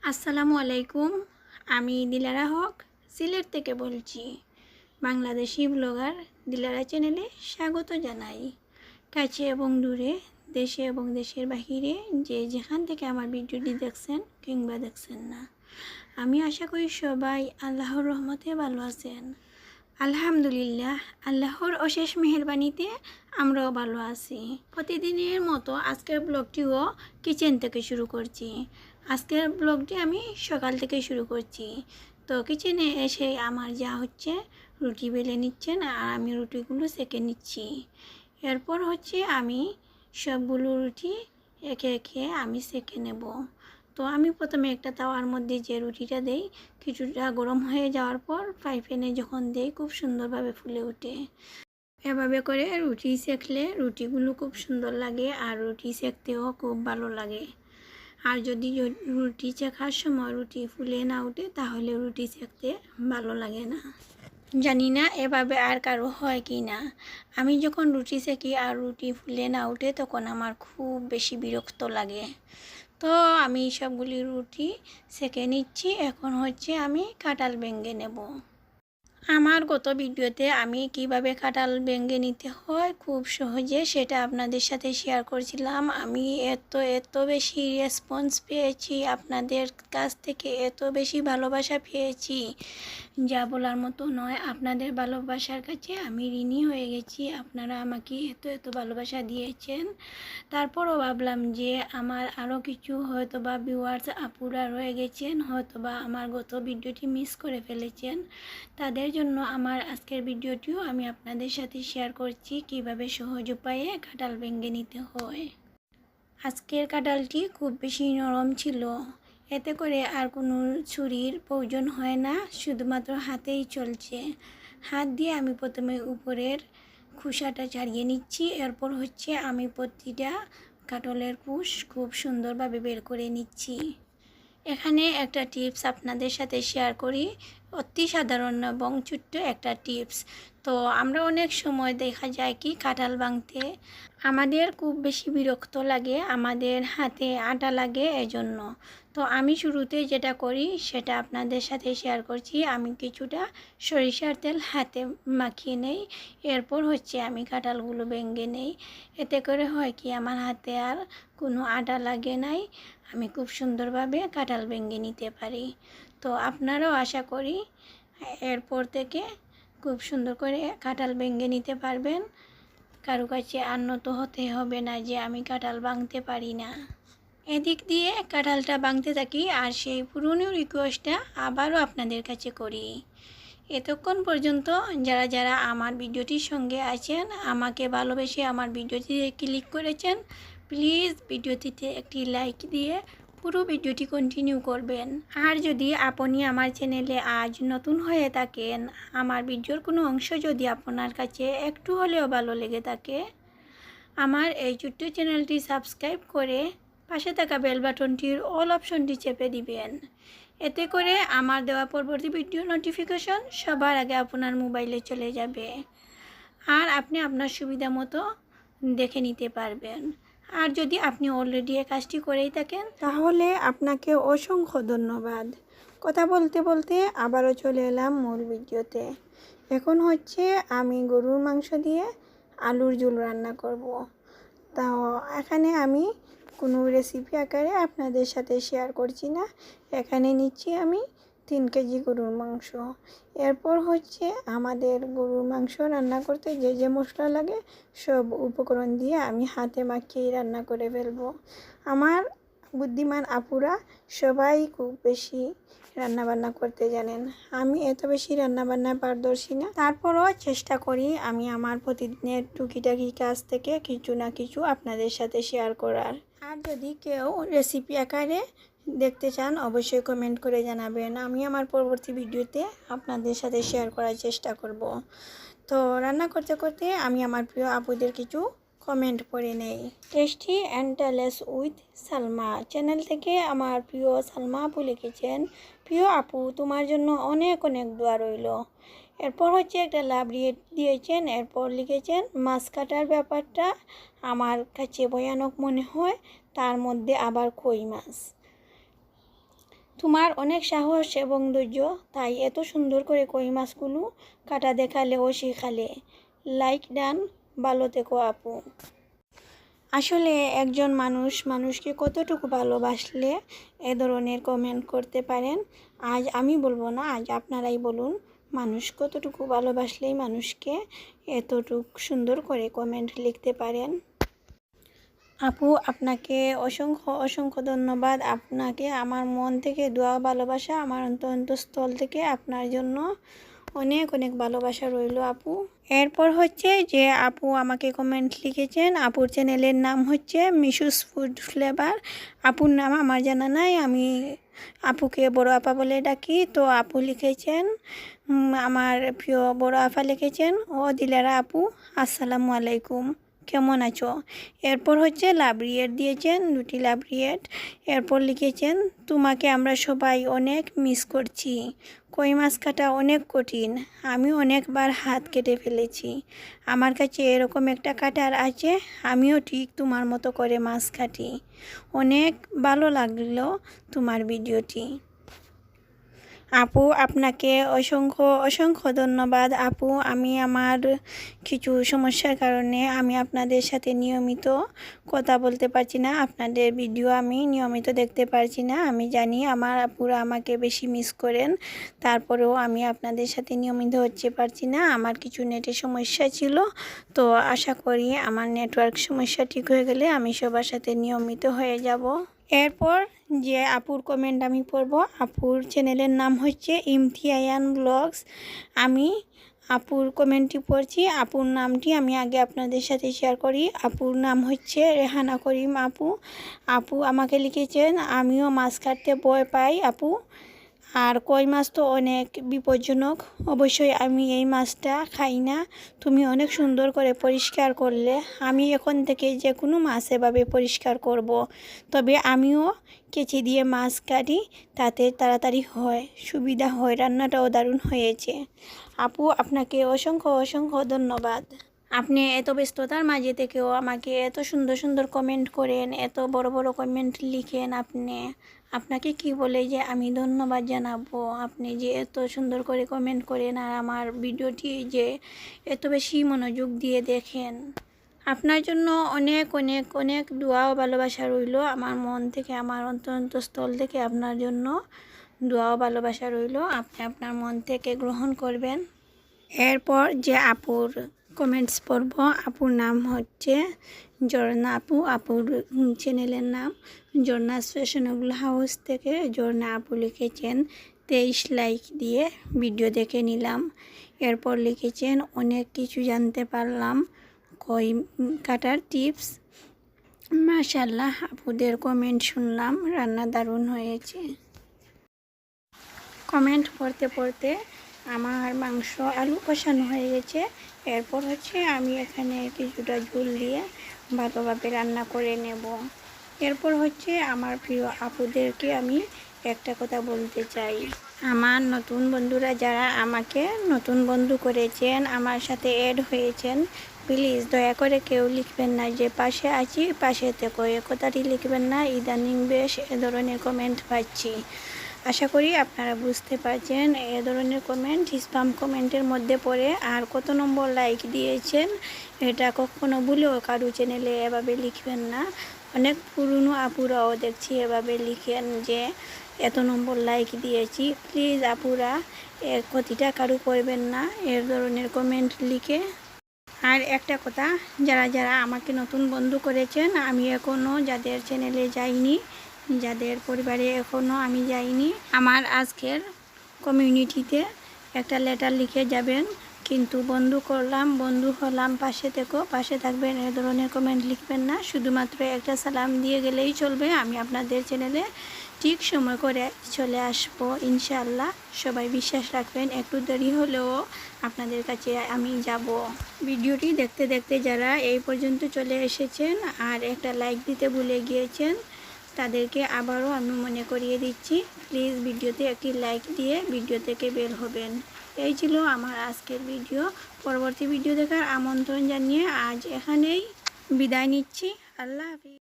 আসসালামু আলাইকুম। আমি দিলারা হক সিলেট থেকে বলছি। বাংলাদেশি ব্লগার দিলারা চ্যানেলে স্বাগত জানাই। কাছে এবং দূরে, দেশে এবং দেশের বাহিরে যে যেখান থেকে আমার ভিডিওটি দেখছেন কিংবা দেখছেন না, আমি আশা করি সবাই আল্লাহর রহমতে ভালো আছেন। আলহামদুলিল্লাহ, আল্লাহর অশেষ মেহেরবানিতে আমরাও ভালো আছি। প্রতিদিনের মতো আজকের ব্লগটিও কিচেন থেকে শুরু করছি। আজকের ব্লগটি আমি সকাল থেকে শুরু করছি। তো কিচেনে এসে আমার যা হচ্ছে রুটি বেলে নিচ্ছেন আর আমি রুটিগুলো সেঁকে নিচ্ছি। এরপর হচ্ছে আমি সবগুলো রুটি একে একে আমি সেঁকে নেব। তো আমি প্রথমে একটা তাওয়ার মধ্যে যে রুটিটা দেই, কিছুটা গরম হয়ে যাওয়ার পর ফ্রাই প্যানে যখন দেই খুব সুন্দরভাবে ফুলে ওঠে। এভাবে করে রুটি সেঁকলে রুটিগুলো খুব সুন্দর লাগে আর রুটি সেঁকতেও খুব ভালো লাগে। আর যদি রুটি সেঁকার সময় রুটি ফুলে না ওঠে তাহলে রুটি সেঁকতে ভালো লাগে না। জানি না এভাবে আর কারো হয় কি না। আমি যখন রুটি সেঁকি আর রুটি ফুলে না ওঠে তখন আমার খুব বেশি বিরক্ত লাগে। তো আমি সবগুলি রুটি সেঁকে নিচ্ছি। এখন হচ্ছে আমি কাঁঠাল ভেঙে নেব। আমার গত ভিডিওতে আমি কিভাবে কাঁঠাল ভেঙে নিতে হয় খুব সহজে সেটা আপনাদের সাথে শেয়ার করছিলাম। আমি এত বেশি রেসপন্স পেয়েছি, আপনাদের কাছ থেকে এত বেশি ভালোবাসা পেয়েছি যা বলার মতো নয়। আপনাদের ভালোবাসার কাছে আমি ঋণী হয়ে গেছি। আপনারা আমাকে এত ভালোবাসা দিয়েছেন। তারপরও ভাবলাম যে আমার আরও কিছু হয়তো বা ভিউয়ার্স আপুরা রয়ে গেছেন, হয়তো বা আমার গত ভিডিওটি মিস করে ফেলেছেন। তাদের জন্য আমার আজকের ভিডিওটিও আমি আপনাদের সাথে শেয়ার করছি কিভাবে সহজ উপায়ে কাঁঠাল ভেঙে নিতে হয়। আজকের কাঁঠালটি খুব বেশি নরম ছিল, এতে করে আর কোনো ছুরির প্রয়োজন হয় না, শুধুমাত্র হাতেই চলছে। হাত দিয়ে আমি প্রথমে উপরের খোসাটা ছাড়িয়ে নিচ্ছি। এরপর হচ্ছে আমি প্রতিটা কাঁঠালের কুশ খুব সুন্দরভাবে বের করে নিচ্ছি। এখানে একটা টিপস আপনাদের সাথে শেয়ার করি, অতি সাধারণ এবং ছোট্ট একটা টিপস। তো আমরা অনেক সময় দেখা যায় কি কাঁঠাল ভাঙতে আমাদের খুব বেশি বিরক্ত লাগে, আমাদের হাতে আটা লাগে এজন্য। তো আমি শুরুতে যেটা করি সেটা আপনাদের সাথে শেয়ার করছি। আমি কিছুটা সরিষার তেল হাতে মাখিয়ে নেই। এরপর হচ্ছে আমি কাঁঠালগুলো ভেঙে নেই। এতে করে হয় কি আমার হাতে আর কোনো আটা লাগে নাই, আমি খুব সুন্দরভাবে কাঁঠাল ভেঙে নিতে পারি। তো আপনারাও আশা করি এরপর থেকে খুব সুন্দর করে কাঁঠাল ভেঙে নিতে পারবেন। কারো কাছে আনত হতে হবে না যে আমি কাঁঠাল ভাঙতে পারি না। এদিক দিয়ে কাঁঠালটা ভাঙতে থাকি আর সেই পুরনো রিকোয়েস্টটা আবারও আপনাদের কাছে করি। এতক্ষণ পর্যন্ত যারা আমার ভিডিওটির সঙ্গে আছেন, আমাকে ভালোবেসে আমার ভিডিওটিতে ক্লিক করেছেন, প্লিজ ভিডিওটিতে একটি লাইক দিয়ে পুরো ভিডিওটি কন্টিনিউ করবেন। আর যদি আপনি আমার চ্যানেলে আজ নতুন হয়ে থাকেন, আমার ভিডিওর কোনো অংশ যদি আপনার কাছে একটু হলেও ভালো লেগে থাকে, আমার এই ছোট্ট চ্যানেলটি সাবস্ক্রাইব করে পাশে থাকা বেল বাটনটির অল অপশনটি চেপে দিবেন। এতে করে আমার দেওয়া পরবর্তী ভিডিও নোটিফিকেশন সবার আগে আপনার মোবাইলে চলে যাবে আর আপনি আপনার সুবিধা মতো দেখে নিতে পারবেন। আর যদি আপনি অলরেডি এই কাজটি করেই থাকেন তাহলে আপনাকে অসংখ্য ধন্যবাদ। কথা বলতে বলতে আবারও চলে এলাম মূল ভিডিওতে। এখন হচ্ছে আমি গরুর মাংস দিয়ে আলুর ঝোল রান্না করব। তাও এখানে আমি কোনো রেসিপি আকারে আপনাদের সাথে শেয়ার করছি না। এখানে নিচ্ছি আমি 3 কেজি গরুর মাংস। এরপর হচ্ছে আমাদের গরুর মাংস রান্না করতে যে মশলা লাগে সব উপকরণ দিয়ে আমি হাতে মাখিয়ে রান্না করে ফেলবো। আমার বুদ্ধিমান আপুরা সবাই খুব বেশি রান্নাবান্না করতে জানেন। আমি এত বেশি রান্নাবান্নায় পারদর্শী না, তারপরও চেষ্টা করি আমি আমার প্রতিদিনের টুকিটাকি কাজ থেকে কিছু না কিছু আপনাদের সাথে শেয়ার করার। আর যদি কেউ রেসিপি আকারে দেখতে চান অবশ্যই কমেন্ট করে জানাবেন, আমি আমার পরবর্তী ভিডিওতে আপনাদের সাথে শেয়ার করার চেষ্টা করব। তো রান্না করতে করতে আমি আমার প্রিয় আপুদের কিছু কমেন্ট পড়ে নেই। Tasty and Telles with Salma channel থেকে আমার প্রিয় সালমা আপু লিখেছেন, প্রিয় আপু তোমার জন্য অনেক দোয়া রইল। এরপর হচ্ছে একটা লাভ দিয়েছেন। এরপর লিখেছেন মাছ কাটার ব্যাপারটা আমার কাছে ভয়ানক মনে হয়, তার মধ্যে আবার কই মাছ। তোমার অনেক সাহস এবং ধৈর্য, তাই এত সুন্দর করে কই মাছগুলো কাটা দেখালে ও শেখালে। লাইক ডান, ভালো থেকো আপু। আসলে একজন মানুষকে কতটুকু ভালোবাসলে এ ধরনের কমেন্ট করতে পারেন। আজ আমি বলবো না, আজ আপনারাই বলুন, মানুষ কতটুকু ভালোবাসলেই মানুষকে এতটুকু সুন্দর করে কমেন্ট লিখতে পারেন। আপু আপনাকে অসংখ্য ধন্যবাদ। আপনাকে আমার মন থেকে দোয়া ভালোবাসা, আমার অন্তঃস্থল থেকে আপনার জন্য অনেক ভালোবাসা রইল আপু। এরপর হচ্ছে যে আপু আমাকে কমেন্ট লিখেছেন, আপুর চ্যানেলের নাম হচ্ছে মিশুস ফুড ফ্লেভার। আপুর নাম আমার জানা নাই, আমি আপুকে বড় আপা বলে ডাকি। তো আপু লিখেছেন, আমার প্রিয় বড় আপা লিখেছেন, ও দিলারা আপু আসসালামু আলাইকুম, কেমন আছো। এরপর হচ্ছে লাভ রিয়েট দিয়েছেন, 2টি লাভ রিয়েট। এরপর লিখেছেন, তোমাকে আমরা সবাই অনেক মিস করছি। কই মাছ কাটা অনেক কঠিন, আমি অনেকবার হাত কেটে ফেলেছি। আমার কাছে এরকম একটা কাটার আছে, আমিও ঠিক তোমার মতো করে মাছ কাটি। অনেক ভালো লাগলো তোমার ভিডিওটি। আপু আপনাকে অসংখ্য ধন্যবাদ আপু। আমি আমার কিছু সমস্যার কারণে আমি আপনাদের সাথে নিয়মিত কথা বলতে পারছি না, আপনাদের ভিডিও আমি নিয়মিত দেখতে পারছি না। আমি জানি আমার আপুরা আমাকে বেশি মিস করেন, তারপরেও আমি আপনাদের সাথে নিয়মিত হতে পারছি না। আমার কিছু নেটের সমস্যা ছিল, তো আশা করি আমার নেটওয়ার্ক সমস্যা ঠিক হয়ে গেলে আমি সবার সাথে নিয়মিত হয়ে যাব। এরপর যে আপুর কমেন্ট আমি পড়ব, আপুর চ্যানেলের নাম হচ্ছে ইমতিয়ান ব্লগস। আমি আপুর কমেন্টটি পড়ছি। আপুর নামটি আমি আগে আপনাদের সাথে শেয়ার করি। আপুর নাম হচ্ছে রেহানা করিম আপু। আপু আমাকে লিখেছেন, আমিও মাছ কাটতে ভয় পাই আপু, আর কই মাছ তো অনেক বিপজ্জনক, অবশ্যই আমি এই মাছটা খাই না। তুমি অনেক সুন্দর করে পরিষ্কার করলে, আমি এখন থেকে যে কোনো মাছ এভাবে পরিষ্কার করব। তবে আমিও কেচি দিয়ে মাছ কাটি, তাতে তাড়াতাড়ি হয়, সুবিধা হয়, রান্নাটাও দারুণ হয়েছে। আপু আপনাকে অসংখ্য ধন্যবাদ। আপনি এত ব্যস্ততার মাঝে থেকেও আমাকে এত সুন্দর কমেন্ট করেন, এত বড় কমেন্ট লিখেন। আপনাকে কি বলে যে আমি ধন্যবাদ জানাবো। আপনি যে এত সুন্দর করে কমেন্ট করেন আর আমার ভিডিওটি যে এত বেশি মনোযোগ দিয়ে দেখেন, আপনার জন্য অনেক দোয়া ও ভালোবাসা রইল আমার মন থেকে, আমার অন্তঃস্থল থেকে আপনার জন্য দোয়া ও ভালোবাসা রইল। আপনি আপনার মন থেকে গ্রহণ করবেন। এরপর যে আপুর কমেন্টস পড়ব, আপুর নাম হচ্ছে ঝর্ণা আপু। আপুর চ্যানেলের নাম ঝর্ণাস ফ্যাশনেবল হাউস থেকে ঝর্ণা আপু লিখেছেন, 23 লাইক দিয়ে ভিডিও দেখে নিলাম। এরপর লিখেছেন, অনেক কিছু জানতে পারলাম কই কাটার টিপস। মাশাআল্লাহ, আপুদের কমেন্ট শুনলাম, রান্না দারুণ হয়েছে। কমেন্ট পড়তে আমার মাংস আলু কষানো হয়ে গেছে। এরপর হচ্ছে আমি এখানে কিছুটা ঝোল দিয়ে ভালোভাবে রান্না করে নেব। এরপর হচ্ছে আমার প্রিয় আপুদেরকে আমি একটা কথা বলতে চাই। আমার নতুন বন্ধুরা যারা আমাকে নতুন বন্ধু করেছেন, আমার সাথে অ্যাড হয়েছেন, প্লিজ দয়া করে কেউ লিখবেন না যে পাশে আছি, পাশে থেকো, এ কথাটি লিখবেন না। ইদানিং বেশ এ ধরনের কমেন্ট পাচ্ছি। আশা করি আপনারা বুঝতে পারছেন, এ ধরনের কমেন্ট স্প্যাম কমেন্টের মধ্যে পড়ে। আর কত নম্বর লাইক দিয়েছেন এটা কখনো ভুলেও কারো চ্যানেলে এভাবে লিখবেন না। অনেক পুরনো আপুরাও দেখছি এভাবে লিখেন যে এত নম্বর লাইক দিয়েছি। প্লিজ আপুরা এর ক্ষতিটা কারো করবেন না এ ধরনের কমেন্ট লিখে। আর একটা কথা, যারা আমাকে নতুন বন্ধু করেছেন, আমি এখনও যাদের চ্যানেলে যাইনি, যাদের পরিবারে এখনও আমি যাইনি, আমার আজকের কমিউনিটিতে একটা লেটার লিখে যাবেন। কিন্তু বন্ধু করলাম, বন্ধু হলাম, পাশে থেকো, পাশে থাকবেন, এ ধরনের কমেন্ট লিখবেন না। শুধুমাত্র একটা সালাম দিয়ে গেলেই চলবে। আমি আপনাদের চ্যানেলে ঠিক সময় করে চলে আসবো ইনশাআল্লাহ। সবাই বিশ্বাস রাখবেন, একটু দেরি হলেও আপনাদের কাছে আমি যাব। ভিডিওটি দেখতে যারা এই পর্যন্ত চলে এসেছেন আর একটা লাইক দিতে ভুলে গিয়েছেন, তাদেরকে আবারও আমি মনে করিয়ে দিচ্ছি, প্লিজ ভিডিওতে একটি লাইক দিয়ে ভিডিও থেকে বের হবেন। এই ছিল আমার আজকের ভিডিও। পরবর্তী ভিডিও দেখার আমন্ত্রণ জানিয়ে আজ এখানেই বিদায় নিচ্ছি। আল্লাহ হাফিজ।